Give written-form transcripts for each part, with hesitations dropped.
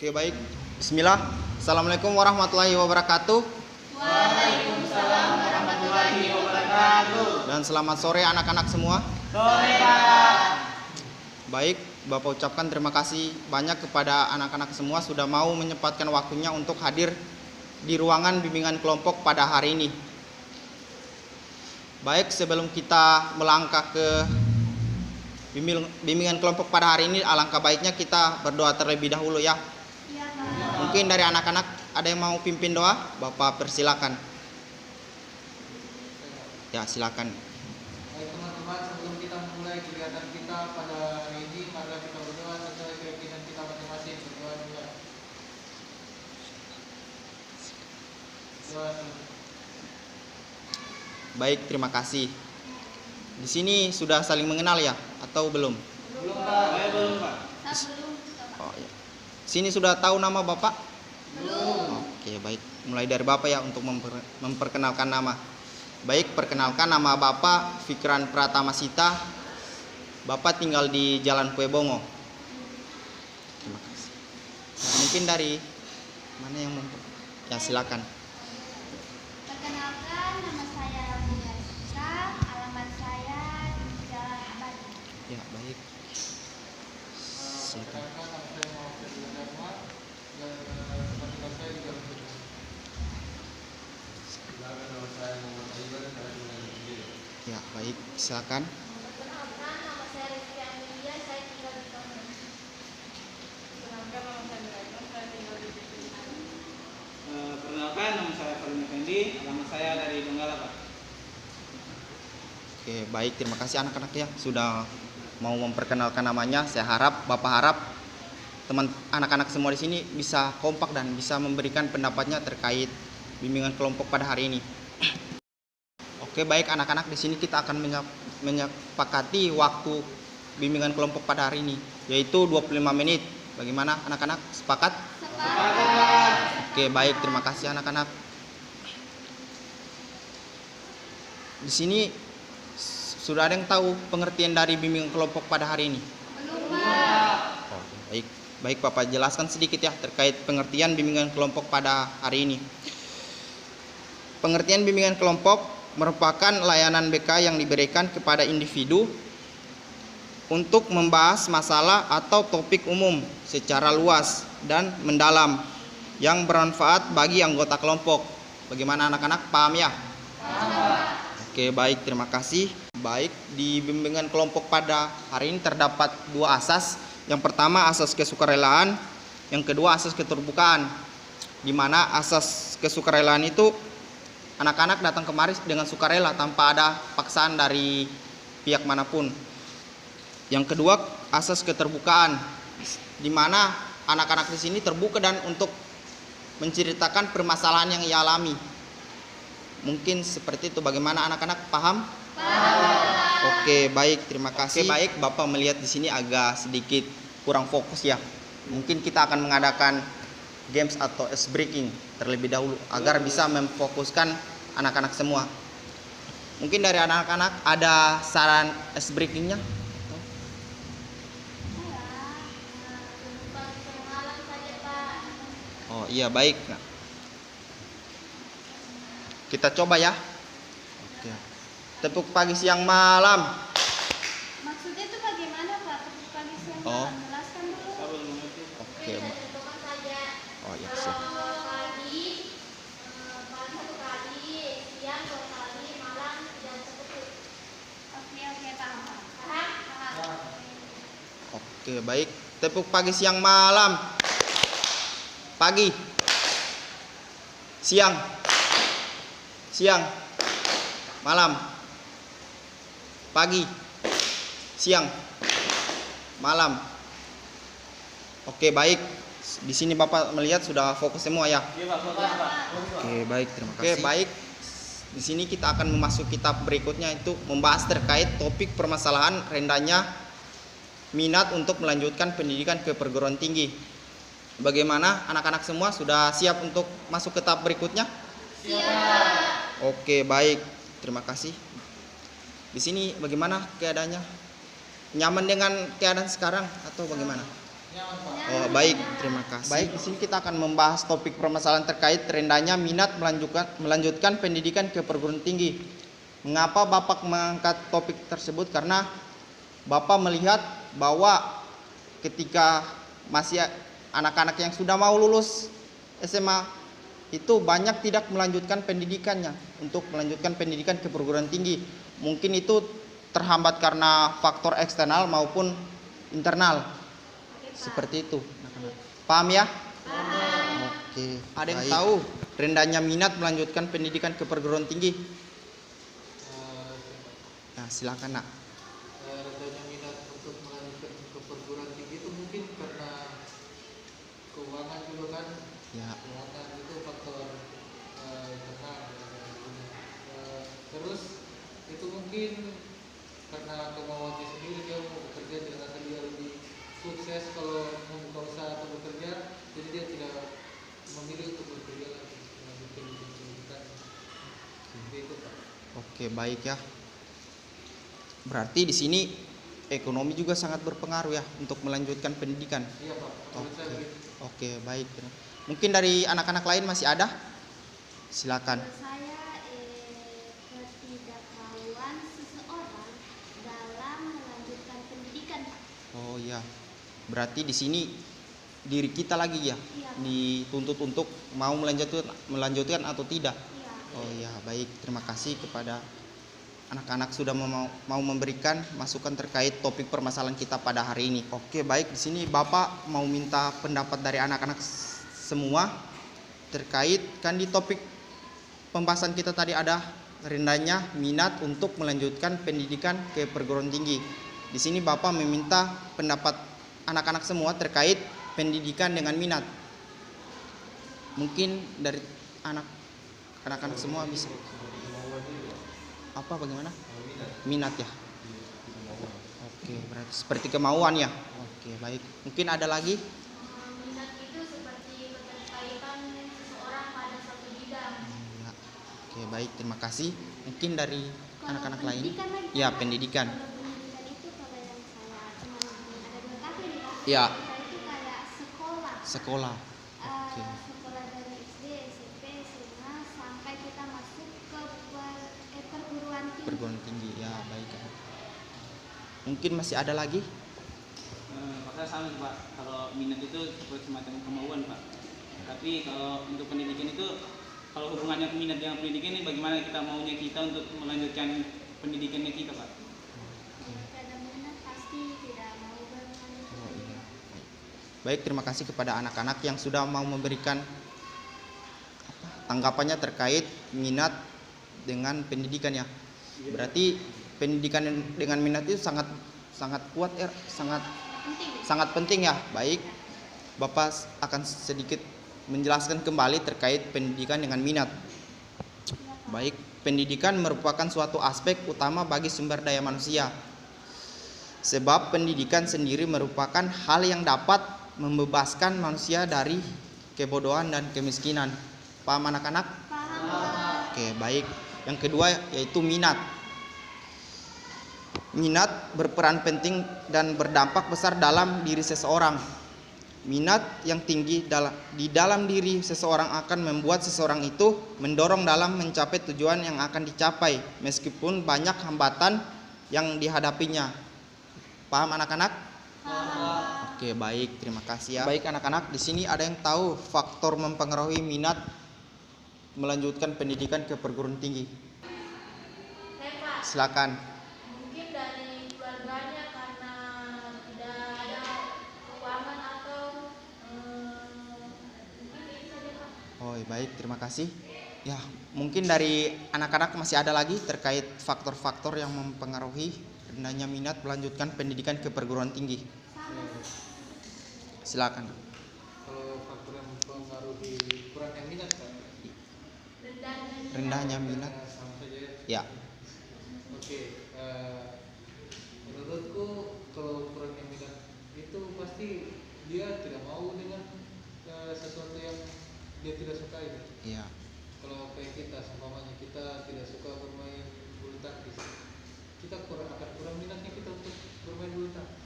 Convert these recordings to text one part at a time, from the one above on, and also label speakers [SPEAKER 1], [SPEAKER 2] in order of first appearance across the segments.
[SPEAKER 1] Oke, baik. Bismillah. Assalamualaikum warahmatullahi wabarakatuh.
[SPEAKER 2] Waalaikumsalam warahmatullahi wabarakatuh.
[SPEAKER 1] Dan selamat sore anak-anak semua.
[SPEAKER 2] Sore, Pak.
[SPEAKER 1] Baik, Bapak ucapkan terima kasih banyak kepada anak-anak semua sudah mau menyempatkan waktunya untuk hadir di ruangan bimbingan kelompok pada hari ini. Baik, sebelum kita melangkah ke bimbingan kelompok pada hari ini, alangkah baiknya kita berdoa terlebih dahulu ya. Mungkin dari anak-anak ada yang mau pimpin doa, Bapak persilakan. Ya, silakan.
[SPEAKER 3] Baik teman-teman, sebelum kita memulai kegiatan kita pada hari ini, mari kita berdoa sesuai keyakinan kita masing-masing. Berdoa juga.
[SPEAKER 1] Baik, terima kasih. Di sini sudah saling mengenal ya, atau belum?
[SPEAKER 2] Belum, Pak. Belum, Pak.
[SPEAKER 1] Oh, ya. Sini sudah tahu nama Bapak?
[SPEAKER 2] Belum.
[SPEAKER 1] Oke, baik. Mulai dari Bapak ya untuk memperkenalkan nama. Baik, perkenalkan nama Bapak Fikran Pratama Sita. Bapak tinggal di Jalan Kuebongo. Terima kasih. Nah, mungkin dari mana yang ya, silakan.
[SPEAKER 4] Perkenalkan, nama saya Bunda Sisa, alamat saya di Jalan Abadi.
[SPEAKER 1] Ya, baik. Silakan. Ya, baik. Silakan.
[SPEAKER 4] Perkenalkan, nama saya Rizky Amelia, saya tinggal di Kampung.
[SPEAKER 2] Perkenalkan, nama saya Farin Effendi, alamat saya dari Donggala, Pak.
[SPEAKER 1] Oke, baik. Terima kasih anak-anak ya sudah mau memperkenalkan namanya. Saya harap, Bapak harap teman anak-anak semua di sini bisa kompak dan bisa memberikan pendapatnya terkait bimbingan kelompok pada hari ini. Oke, baik anak-anak, di sini kita akan menyepakati waktu bimbingan kelompok pada hari ini, yaitu 25 menit. Bagaimana anak-anak? Sepakat? Oke, baik. Terima kasih anak-anak. Di sini sudah ada yang tahu pengertian dari bimbingan kelompok pada hari ini?
[SPEAKER 4] Belum, Pak.
[SPEAKER 1] Oh, baik. Baik, Bapak jelaskan sedikit ya terkait pengertian bimbingan kelompok pada hari ini. Pengertian bimbingan kelompok merupakan layanan BK yang diberikan kepada individu untuk membahas masalah atau topik umum secara luas dan mendalam yang bermanfaat bagi anggota kelompok. Bagaimana anak-anak, paham ya? Oke, baik, terima kasih. Baik, di bimbingan kelompok pada hari ini terdapat dua asas. Yang pertama asas kesukarelaan, yang kedua asas keterbukaan. Di mana asas kesukarelaan itu anak-anak datang kemari dengan sukarela tanpa ada paksaan dari pihak manapun. Yang kedua asas keterbukaan, di mana anak-anak di sini terbuka dan untuk menceritakan permasalahan yang ia alami. Mungkin seperti itu. Bagaimana anak-anak, paham? Oke, baik, terima kasih. Oke, baik, Bapak melihat di sini agak sedikit kurang fokus ya. Mungkin kita akan mengadakan games atau ice breaking terlebih dahulu agar bisa memfokuskan anak-anak semua. Mungkin dari anak-anak ada saran ice breakingnya? Oh iya, baik. Nah, kita coba ya. Oke. Tepuk pagi, siang, malam.
[SPEAKER 4] Maksudnya itu bagaimana, Pak? Tepuk pagi, siang,
[SPEAKER 1] Oh.
[SPEAKER 4] malam. Jelaskan dulu.
[SPEAKER 1] Oke.
[SPEAKER 4] Contohkan saja.
[SPEAKER 1] Oh ya, siap.
[SPEAKER 4] Pagi, pagi satu kali, siang dua kali, malam jam 10. Oke, paham. Paham.
[SPEAKER 1] Oke, baik. Tepuk pagi, siang, malam. Pagi. Siang. Siang. Malam. Pagi. Siang. Malam. Oke, baik. Di sini Bapak melihat sudah fokus semua ya.
[SPEAKER 2] Iya, Pak. Fokus, Pak.
[SPEAKER 1] Oke, baik, terima kasih. Oke, baik. Di sini kita akan memasuki tahap berikutnya, itu membahas terkait topik permasalahan rendahnya minat untuk melanjutkan pendidikan ke perguruan tinggi. Bagaimana anak-anak semua sudah siap untuk masuk ke tahap berikutnya?
[SPEAKER 4] Siap.
[SPEAKER 1] Oke, baik. Terima kasih. Di sini bagaimana keadaannya? Nyaman dengan keadaan sekarang atau bagaimana?
[SPEAKER 3] Nyaman Pak.
[SPEAKER 1] Oh, baik, terima kasih. Baik, di sini kita akan membahas topik permasalahan terkait rendahnya minat melanjutkan pendidikan ke perguruan tinggi. Mengapa Bapak mengangkat topik tersebut? Karena Bapak melihat bahwa ketika masih anak-anak yang sudah mau lulus SMA itu banyak tidak melanjutkan pendidikannya untuk melanjutkan pendidikan ke perguruan tinggi. Mungkin itu terhambat karena faktor eksternal maupun internal. Seperti itu. Paham ya? Oke. Ada yang tahu rendahnya minat melanjutkan pendidikan ke perguruan tinggi? Nah, silakan nak.
[SPEAKER 3] Rendah minat untuk melanjutkan ke perguruan tinggi itu mungkin karena keuangan juga kan.
[SPEAKER 1] Ya.
[SPEAKER 3] Keuangan itu faktor internal. Terus itu mungkin karena kemauannya sendiri, dia mau bekerja ternyata dia lebih sukses kalau membuka usaha atau bekerja, jadi dia tidak memilih untuk bekerja lagi melanjutkan pendidikan. Seperti itu Pak.
[SPEAKER 1] Oke, baik ya. Berarti di sini ekonomi juga sangat berpengaruh ya untuk melanjutkan pendidikan.
[SPEAKER 3] Iya Pak. Menurut saya begitu.
[SPEAKER 1] Oke, baik. Mungkin dari anak-anak lain masih ada? Silakan.
[SPEAKER 4] Menurut saya ketidakmauan seseorang dalam melanjutkan pendidikan, Pak.
[SPEAKER 1] Oh iya. Berarti di sini diri kita lagi ya
[SPEAKER 4] Iya, Pak.
[SPEAKER 1] dituntut untuk mau melanjutkan atau tidak.
[SPEAKER 4] Iya.
[SPEAKER 1] Oh iya, baik. Terima kasih kepada anak-anak sudah mau memberikan masukan terkait topik permasalahan kita pada hari ini. Oke, baik. Di sini Bapak mau minta pendapat dari anak-anak semua terkait kan di topik pembahasan kita tadi ada rendahnya minat untuk melanjutkan pendidikan ke perguruan tinggi. Di sini Bapak meminta pendapat anak-anak semua terkait pendidikan dengan minat. Mungkin dari anak-anak semua bisa. Apa bagaimana? Minat ya. Oke, berarti seperti kemauan ya. Oke, baik. Mungkin ada lagi?
[SPEAKER 4] Minat itu seperti keterkaitan seseorang pada satu bidang.
[SPEAKER 1] Ya. Oke, baik. Terima kasih. Mungkin dari
[SPEAKER 4] Kalau
[SPEAKER 1] anak-anak lain?
[SPEAKER 4] pendidikan lagi,
[SPEAKER 1] Ya,
[SPEAKER 4] Pak.
[SPEAKER 1] pendidikan.
[SPEAKER 4] Kalau pendidikan itu kalau yang saya cuma ada dua kata nih Pak.
[SPEAKER 1] Ya.
[SPEAKER 4] Pendidikan itu kayak sekolah.
[SPEAKER 1] Sekolah. Oke.
[SPEAKER 4] Sekolah dari SD, SMP, SMA sampai kita masuk ke perguruan tinggi.
[SPEAKER 1] Perguruan tinggi. Ya, baik. Mungkin masih ada lagi?
[SPEAKER 2] Maka sama sih, Pak. Kalau minat itu seperti semacam kemauan Pak. Tapi kalau untuk pendidikan itu, kalau hubungannya minat dengan pendidikan ini bagaimana kita maunya kita untuk melanjutkan pendidikannya kita Pak.
[SPEAKER 4] Jika ada minat pasti tidak mau berlanjut.
[SPEAKER 1] Oh, iya. Baik, terima kasih kepada anak-anak yang sudah mau memberikan tanggapannya terkait minat dengan pendidikan ya. Berarti pendidikan dengan minat itu sangat kuat ya, sangat penting ya. Baik, Bapak akan sedikit menjelaskan kembali terkait pendidikan dengan minat. Baik, pendidikan merupakan suatu aspek utama bagi sumber daya manusia. Sebab pendidikan sendiri merupakan hal yang dapat membebaskan manusia dari kebodohan dan kemiskinan. Paham anak-anak?
[SPEAKER 4] Paham.
[SPEAKER 1] Oke, baik. Yang kedua yaitu minat. Minat berperan penting dan berdampak besar dalam diri seseorang. Minat yang tinggi di dalam diri seseorang akan membuat seseorang itu mendorong dalam mencapai tujuan yang akan dicapai meskipun banyak hambatan yang dihadapinya. Paham anak-anak?
[SPEAKER 4] Paham.
[SPEAKER 1] Oke, baik, terima kasih ya. Baik anak-anak, di sini ada yang tahu faktor mempengaruhi minat melanjutkan pendidikan ke perguruan tinggi?
[SPEAKER 4] Pak.
[SPEAKER 1] Silakan.
[SPEAKER 4] Mungkin dari keluarganya karena tidak ada keuangan atau mungkin itu saja Pak.
[SPEAKER 1] Oh, baik, terima kasih. Ya, mungkin dari anak-anak masih ada lagi terkait faktor-faktor yang mempengaruhi rendahnya minat melanjutkan pendidikan ke perguruan tinggi.
[SPEAKER 4] Sama.
[SPEAKER 1] Silakan.
[SPEAKER 3] Kalau faktor yang mempengaruhi kurangnya minat Pak.
[SPEAKER 1] Rendahnya minat.
[SPEAKER 3] Sama saja ya.
[SPEAKER 1] Ya.
[SPEAKER 3] Oke, menurutku kalau kurangnya minat itu pasti dia tidak mau dengan sesuatu yang dia tidak sukai.
[SPEAKER 1] Iya.
[SPEAKER 3] Kalau kayak kita, seumpamanya kita tidak suka bermain bulu tangkis, kita akan kurang minatnya kita untuk bermain bulu tangkis.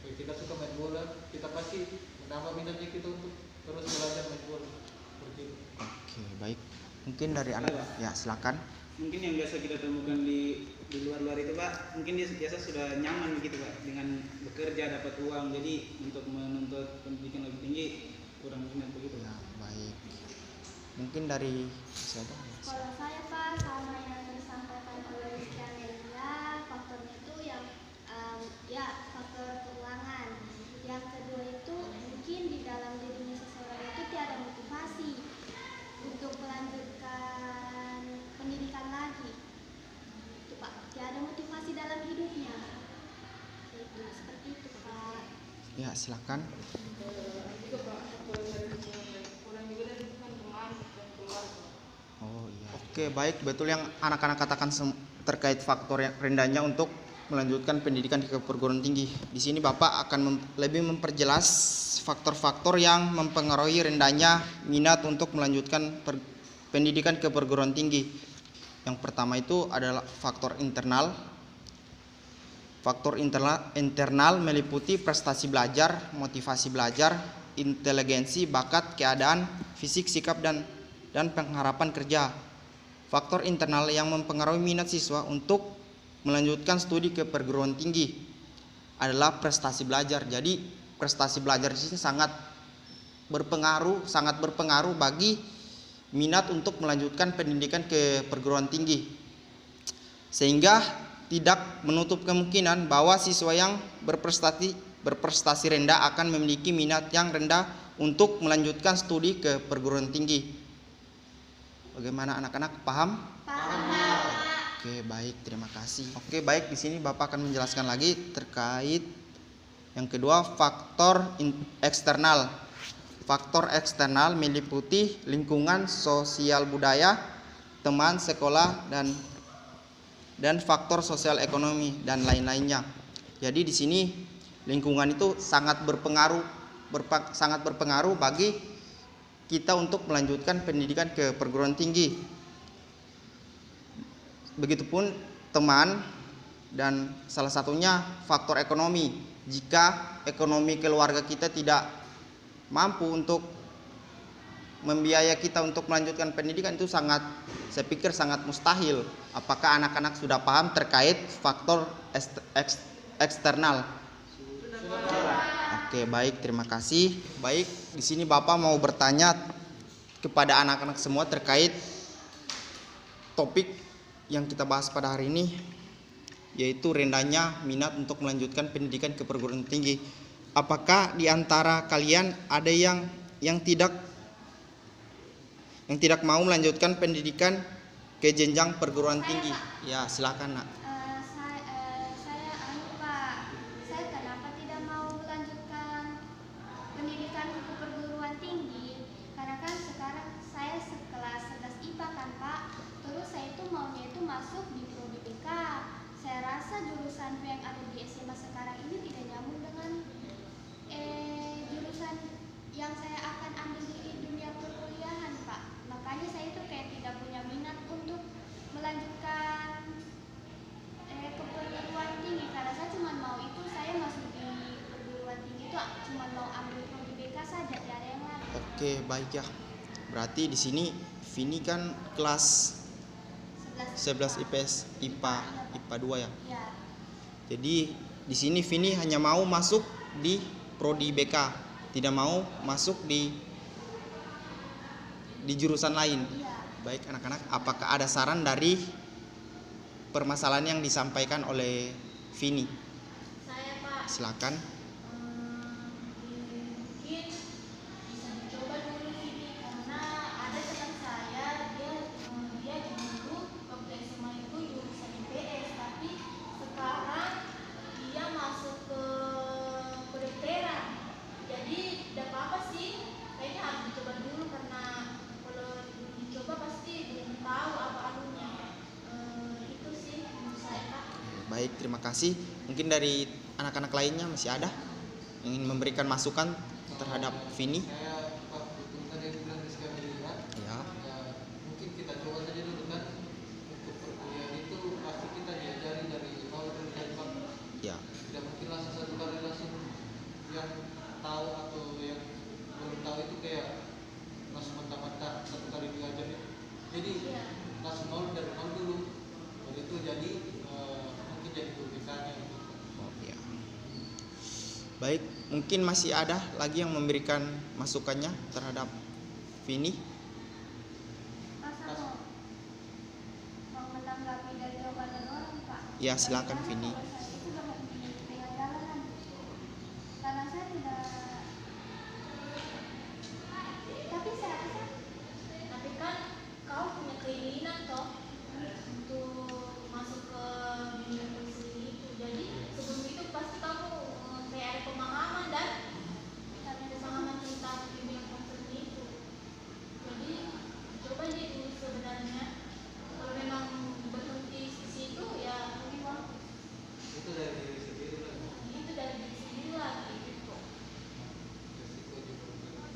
[SPEAKER 3] Kalau kita suka main bola, kita pasti menambah minatnya kita untuk terus belajar main bola. Seperti itu.
[SPEAKER 1] Oke, baik. Mungkin dari anak, ya silakan.
[SPEAKER 2] Mungkin yang biasa kita temukan di luar-luar itu Pak, mungkin dia biasa sudah nyaman begitu Pak dengan bekerja dapat uang, jadi untuk menuntut pendidikan lebih tinggi kurang minat begitu.
[SPEAKER 1] Ya, baik. Mungkin dari siapa?
[SPEAKER 4] Kalau saya Pak, sama yang disampaikan oleh Rizky, faktornya itu yang ya faktor keuangan. Yang kedua itu mungkin di dalam dirinya seseorang itu tiada motivasi untuk melanjutkan pendidikan lagi. Itu Pak, tiada motivasi dalam hidupnya. Itu seperti itu Pak.
[SPEAKER 1] Ya, silakan. Oh iya. Oke, baik. Betul yang anak-anak katakan terkait faktor yang rendahnya untuk melanjutkan pendidikan di perguruan tinggi. Di sini Bapak akan lebih memperjelas faktor-faktor yang mempengaruhi rendahnya minat untuk melanjutkan pendidikan ke perguruan tinggi. Yang pertama itu adalah faktor internal. Faktor internal meliputi prestasi belajar, motivasi belajar, inteligensi, bakat, keadaan, fisik, sikap, dan pengharapan kerja. Faktor internal yang mempengaruhi minat siswa untuk melanjutkan studi ke perguruan tinggi adalah prestasi belajar. Jadi prestasi belajar di sini sangat berpengaruh bagi minat untuk melanjutkan pendidikan ke perguruan tinggi. Sehingga tidak menutup kemungkinan bahwa siswa yang berprestasi rendah akan memiliki minat yang rendah untuk melanjutkan studi ke perguruan tinggi. Bagaimana anak-anak, paham?
[SPEAKER 4] Paham Pak.
[SPEAKER 1] Oke, baik, terima kasih. Oke, baik, di sini Bapak akan menjelaskan lagi terkait yang kedua, faktor eksternal. Faktor eksternal meliputi lingkungan sosial budaya, teman sekolah, dan faktor sosial ekonomi dan lain-lainnya. Jadi di sini lingkungan itu sangat berpengaruh bagi kita untuk melanjutkan pendidikan ke perguruan tinggi. Begitupun teman, dan salah satunya faktor ekonomi. Jika ekonomi keluarga kita tidak mampu untuk membiayai kita untuk melanjutkan pendidikan, itu saya pikir sangat mustahil. Apakah anak-anak sudah paham terkait faktor eksternal? Oke, baik, terima kasih. Baik, di sini Bapak mau bertanya kepada anak-anak semua terkait topik yang kita bahas pada hari ini, yaitu rendahnya minat untuk melanjutkan pendidikan ke perguruan tinggi. Apakah di antara kalian ada yang tidak mau melanjutkan pendidikan ke jenjang perguruan tinggi? Ya, silakan Nak.
[SPEAKER 4] Saya Pak, saya kenapa tidak mau melanjutkan pendidikan ke perguruan tinggi? Karena kan sekarang saya sekelas 11 IPA kan Pak. Terus saya itu maunya itu masuk di prodi BK. Saya rasa jurusan yang ada di SMA sekarang ini tidak nyambung dengan jurusan yang saya akan ambil di dunia perkuliahan Pak. Makanya saya itu kayak tidak punya minat untuk melanjutkan ke perguruan tinggi, karena saya cuma mau itu, saya masuk di perguruan tinggi itu cuma mau ambil prodi BK saja, tidak ada yang lain.
[SPEAKER 1] Oke, baik ya. Berarti di sini Vini kan kelas 11 IPS IPA 2 ya.
[SPEAKER 4] Ya.
[SPEAKER 1] Jadi di sini Vini hanya mau masuk di prodi BK, tidak mau masuk di jurusan lain.
[SPEAKER 4] Iya.
[SPEAKER 1] Baik anak-anak, apakah ada saran dari permasalahan yang disampaikan oleh Vini?
[SPEAKER 4] Saya Pak,
[SPEAKER 1] Silakan.
[SPEAKER 4] mungkin bisa dicoba dulu ini, karena ada teman saya, dia dulu waktu SMA itu jurusan IPS, tapi sekarang dia masuk ke kedokteran. Jadi tidak apa-apa sih, kayaknya harus dicoba dulu, karena kalau dicoba pasti belum tahu apa anunya. Itu sih menurut saya Pak.
[SPEAKER 1] Baik, terima kasih. Mungkin dari anak-anak lainnya masih ada yang ingin memberikan masukan terhadap Vini?
[SPEAKER 3] Saya Pak, betul tadi yang bilang Rizky Amelia.
[SPEAKER 1] Ya.
[SPEAKER 3] Mungkin kita coba saja dulu kan, untuk perkuliahan itu pasti kita diajari dari awal dari Pak.
[SPEAKER 1] Ya.
[SPEAKER 3] Tidak mungkin langsung satu kali langsung
[SPEAKER 1] Baik, mungkin masih ada lagi yang memberikan masukannya terhadap Vini.
[SPEAKER 4] Masa mau menanggapi dari jawaban orang, Pak?
[SPEAKER 1] Ya, silakan Vini.
[SPEAKER 4] Kalau saya itu dapat di tengah jalanan, karena saya tidak. Tapi kan kau punya keinginan toh untuk masuk ke dunia konseling itu. Jadi sebelum itu pasti kamu kayak ada pemahaman tentang dunia konseling itu. Jadi coba aja dulu sebenarnya. Kalau memang berhenti di situ ya lebih bagus.
[SPEAKER 3] Itu dari diri sendiri lah.
[SPEAKER 4] Itu dari diri sendiri lagi gitu.
[SPEAKER 3] Resiko juga bukan.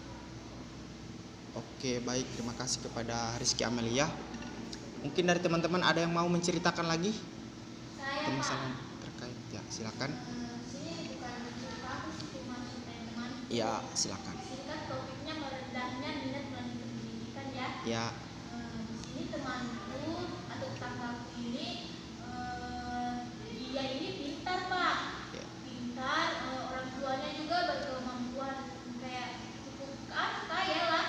[SPEAKER 1] Oke, baik, terima kasih kepada Rizky Amelia. Mungkin dari teman-teman ada yang mau menceritakan lagi
[SPEAKER 4] Saya
[SPEAKER 1] permasalahan
[SPEAKER 4] Pak,
[SPEAKER 1] terkait? Ya, silakan.
[SPEAKER 4] sini bukan cerita aku sih, cuma teman-teman.
[SPEAKER 1] Ya, silakan.
[SPEAKER 4] Sini kan topiknya merendahnya minat melanjutkan pendidikan ya.
[SPEAKER 1] Ya,
[SPEAKER 4] Di sini temanku atau tetanggaku ini dia ini pintar Pak,
[SPEAKER 1] ya.
[SPEAKER 4] pintar, orang tuanya juga berkemampuan kayak cukup kaya lah,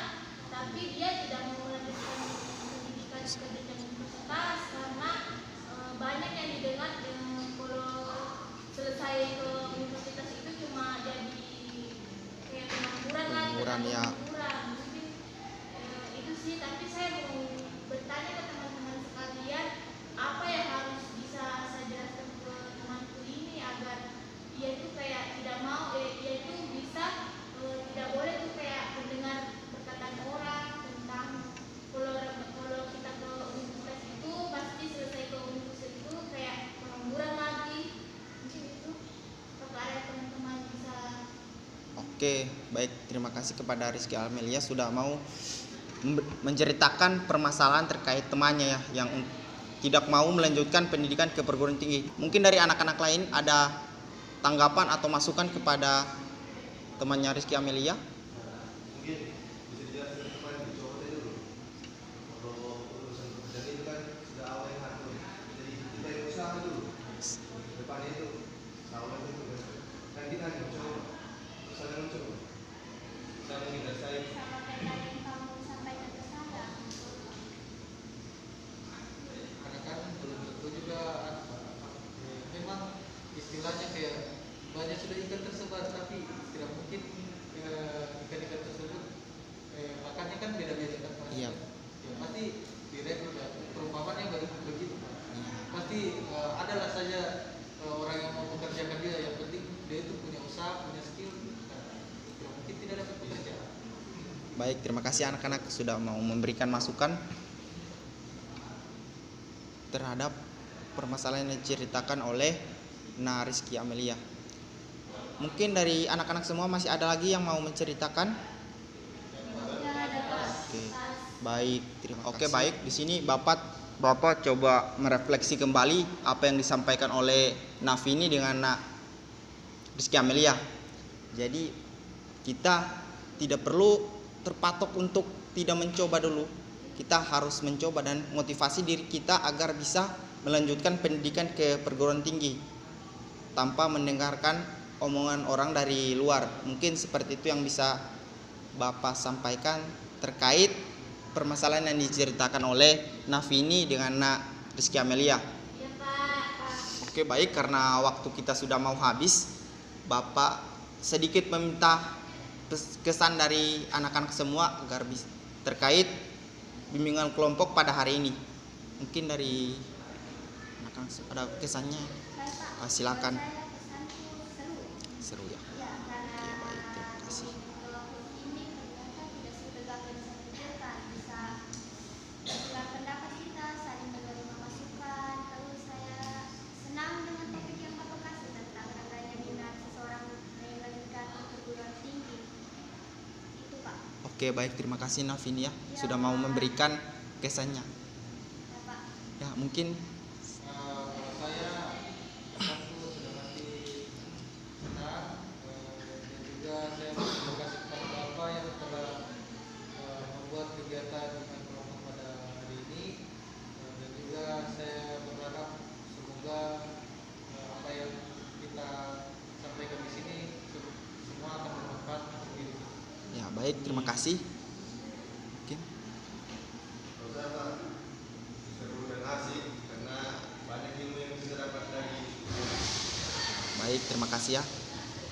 [SPEAKER 4] tapi dia tidak mau melanjutkan pendidikan ke jenjang universitas karena banyak yang didengar kalau selesai ke universitas itu cuma jadi kayak pengangguran lah,
[SPEAKER 1] Pengangguran, ya.
[SPEAKER 4] pengangguran. Mungkin itu sih, tapi saya mau bertanya ke teman-teman sekalian, apa yang harus bisa saya jelaskan ke temanku ini agar dia itu kayak tidak mau, dia itu bisa tidak boleh tuh kayak mendengar perkataan orang tentang kalau kita ke universitas itu pasti selesai ke universitas itu kayak pengangguran lagi. Mungkin itu kepada teman-teman bisa.
[SPEAKER 1] Oke, baik, terima kasih kepada Rizky Amelia sudah mau menceritakan permasalahan terkait temannya ya yang tidak mau melanjutkan pendidikan ke perguruan tinggi. Mungkin dari anak-anak lain ada tanggapan atau masukan kepada temannya Rizky Amelia?
[SPEAKER 5] Mungkin bisa dijelaskan kemarin dicoba aja dulu. Kalau urusan pekerjaan itu kan sudah awal yang ngatur. Jadi kita yang usaha dulu. Depannya itu awal itu kan kita hanya mencoba. Terus ada mencoba. Saya mungkin dari saya
[SPEAKER 4] Sama kayak tadi yang kamu sampaikan ke saya.
[SPEAKER 3] Karena kan belum tentu juga memang istilahnya kayak banyak sudah ikan tersebar, tapi tidak mungkin ikan-ikan tersebut makannya kan beda-beda kan Mas?
[SPEAKER 1] Iya.
[SPEAKER 3] Ya, pasti direkrut ya. Perumpamannya begitu Pak.
[SPEAKER 1] Iya.
[SPEAKER 3] Pasti adalah saja orang yang mau mengerjakan dia, yang penting dia itu punya usaha, punya skill. Nah, tidak mungkin tidak dapat pekerjaan.
[SPEAKER 1] Baik, terima kasih anak-anak sudah mau memberikan masukan terhadap permasalahan yang diceritakan oleh Rizky Amelia. Mungkin dari anak-anak semua masih ada lagi yang mau menceritakan?
[SPEAKER 4] Yang ada Pak.
[SPEAKER 1] Oke, baik, terima kasih. Oke, baik. Di sini Bapak coba merefleksi kembali apa yang disampaikan oleh Navini dengan Rizky Amelia. Jadi kita tidak perlu terpatok untuk tidak mencoba dulu. Kita harus mencoba dan motivasi diri kita agar bisa melanjutkan pendidikan ke perguruan tinggi tanpa mendengarkan omongan orang dari luar. Mungkin seperti itu yang bisa Bapak sampaikan terkait permasalahan yang diceritakan oleh Navini dengan Rizky Amelia.
[SPEAKER 4] Ya Pak.
[SPEAKER 1] Oke, baik, karena waktu kita sudah mau habis, Bapak sedikit meminta kesan dari anak-anak semua agar bisa terkait bimbingan kelompok pada hari ini. Mungkin dari anak-anak ada kesannya?
[SPEAKER 4] Saya Pak.
[SPEAKER 1] Silakan.
[SPEAKER 4] Saya pesanku seru.
[SPEAKER 1] Seru ya.
[SPEAKER 4] Ya, karena
[SPEAKER 1] Oke, baik, terima kasih.
[SPEAKER 4] kelompok ini ternyata tidak sekedar bisa dipikirkan, bisa mendengar pendapat kita, saling menerima masukan. Lalu saya senang dengan topik yang Bapak kasih tentang rendahnya minat seseorang melanjutkan ke perguruan tinggi. Itu Pak.
[SPEAKER 1] Oke, baik, terima kasih Navini ya
[SPEAKER 4] Ya,
[SPEAKER 1] sudah mau
[SPEAKER 4] Pak.
[SPEAKER 1] memberikan kesannya.
[SPEAKER 4] Ya Pak.
[SPEAKER 1] Ya, mungkin
[SPEAKER 3] Kalau saya aku sudah pasti senang dan juga saya berterima kasih kepada Bapak yang telah membuat kegiatan dengan kelompok pada hari ini dan juga saya berharap semoga apa yang kita sampaikan di sini
[SPEAKER 1] terima kasih. Mungkin.
[SPEAKER 5] Kalau saya Pak, seru dan asik karena banyak ilmu yang bisa dapat dari
[SPEAKER 1] Baik, terima kasih ya.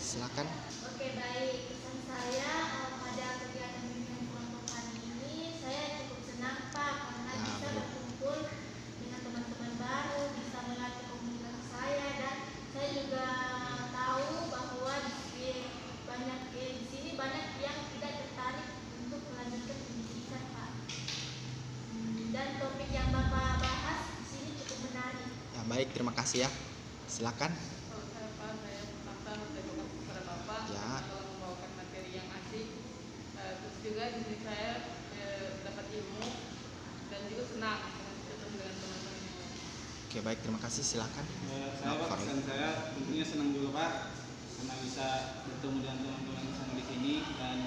[SPEAKER 1] Silakan.
[SPEAKER 4] Oke, baik. Pesan saya pada kegiatan bimbingan kelompok hari ini, saya cukup senang Pak karena
[SPEAKER 1] Ya,
[SPEAKER 4] bisa
[SPEAKER 1] baik.
[SPEAKER 4] berkumpul dengan teman-teman baru, bisa melatih komunikasi saya, dan saya juga tahu bahwa di sini banyak yang tidak tertarik untuk melanjutkan pendidikan Pak. Dan topik yang Bapak bahas di sini cukup menarik.
[SPEAKER 1] Ya, baik, terima kasih ya. Silakan.
[SPEAKER 6] Kalau saya Pak, saya pertama terima kasih kepada Bapak
[SPEAKER 1] Ya.
[SPEAKER 6] karena telah membawakan materi yang asik. Terus juga di sini saya dapat ilmu dan juga senang bertemu dengan teman-teman yang lain.
[SPEAKER 1] Oke, baik, terima kasih. Silakan.
[SPEAKER 2] Saya Pak, pesan saya tentunya senang juga Pak karena bisa bertemu dengan teman-teman yang sama di sini dan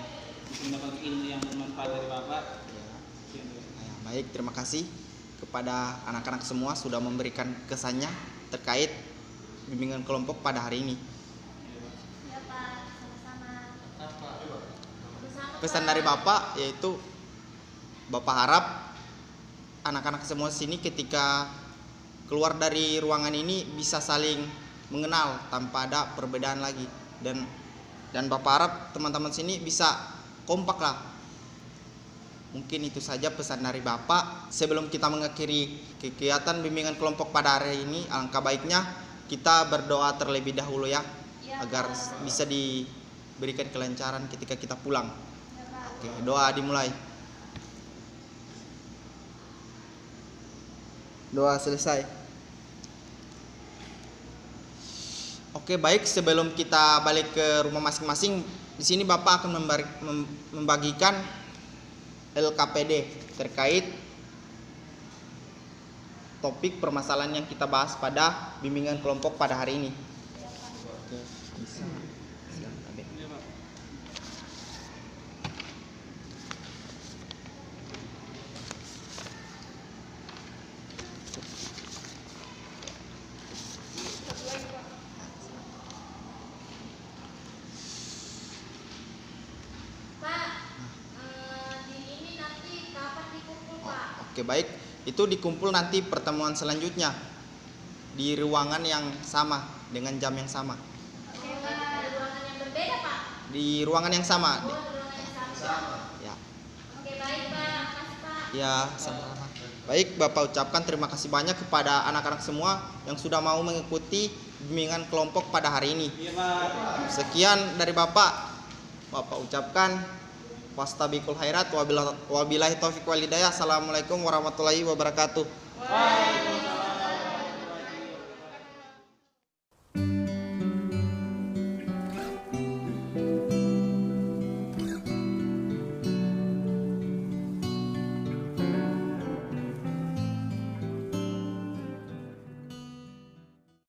[SPEAKER 2] bisa mendapat ilmu yang bermanfaat dari Bapak.
[SPEAKER 1] Ya.
[SPEAKER 2] Sekian dulu.
[SPEAKER 1] Ya, baik, terima kasih kepada anak-anak semua sudah memberikan kesannya terkait bimbingan kelompok pada hari ini.
[SPEAKER 4] Ya Pak, sama-sama. Sama-sama,
[SPEAKER 1] Pesan
[SPEAKER 4] Pak.
[SPEAKER 1] dari Bapak yaitu Bapak harap anak-anak semua sini ketika keluar dari ruangan ini bisa saling mengenal tanpa ada perbedaan lagi, dan Bapak harap teman-teman sini bisa kompak lah. Mungkin itu saja pesan dari Bapak. Sebelum kita mengakhiri kegiatan bimbingan kelompok pada hari ini, alangkah baiknya kita berdoa terlebih dahulu ya,
[SPEAKER 4] Ya,
[SPEAKER 1] agar
[SPEAKER 4] Pak.
[SPEAKER 1] bisa diberikan kelancaran ketika kita pulang.
[SPEAKER 4] Ya, Pak.
[SPEAKER 1] Oke, doa dimulai. Doa selesai. Oke, baik, sebelum kita balik ke rumah masing-masing, di sini Bapak akan membagikan LKPD terkait topik permasalahan yang kita bahas pada bimbingan kelompok pada hari ini. Oke, bisa. Silakan, Abe.
[SPEAKER 2] Iya Pak.
[SPEAKER 4] Pak, di ini nanti kapan dikumpul Pak?
[SPEAKER 1] Oke, baik. Itu dikumpul nanti pertemuan selanjutnya di ruangan yang sama dengan jam yang sama.
[SPEAKER 4] Oke Pak, di ruangan yang berbeda Pak?
[SPEAKER 1] Di ruangan yang sama.
[SPEAKER 4] Oh, di ruangan yang sama.
[SPEAKER 1] Ya.
[SPEAKER 4] Oke, baik Pak, makasih Pak.
[SPEAKER 1] Ya, sama-sama. Baik, Bapak ucapkan terima kasih banyak kepada anak-anak semua yang sudah mau mengikuti bimbingan kelompok pada hari ini.
[SPEAKER 2] Iya Pak.
[SPEAKER 1] Sekian dari Bapak. Bapak ucapkan wastabiqul khairat wabillahi taufik walhidayah. Assalamualaikum warahmatullahi wabarakatuh.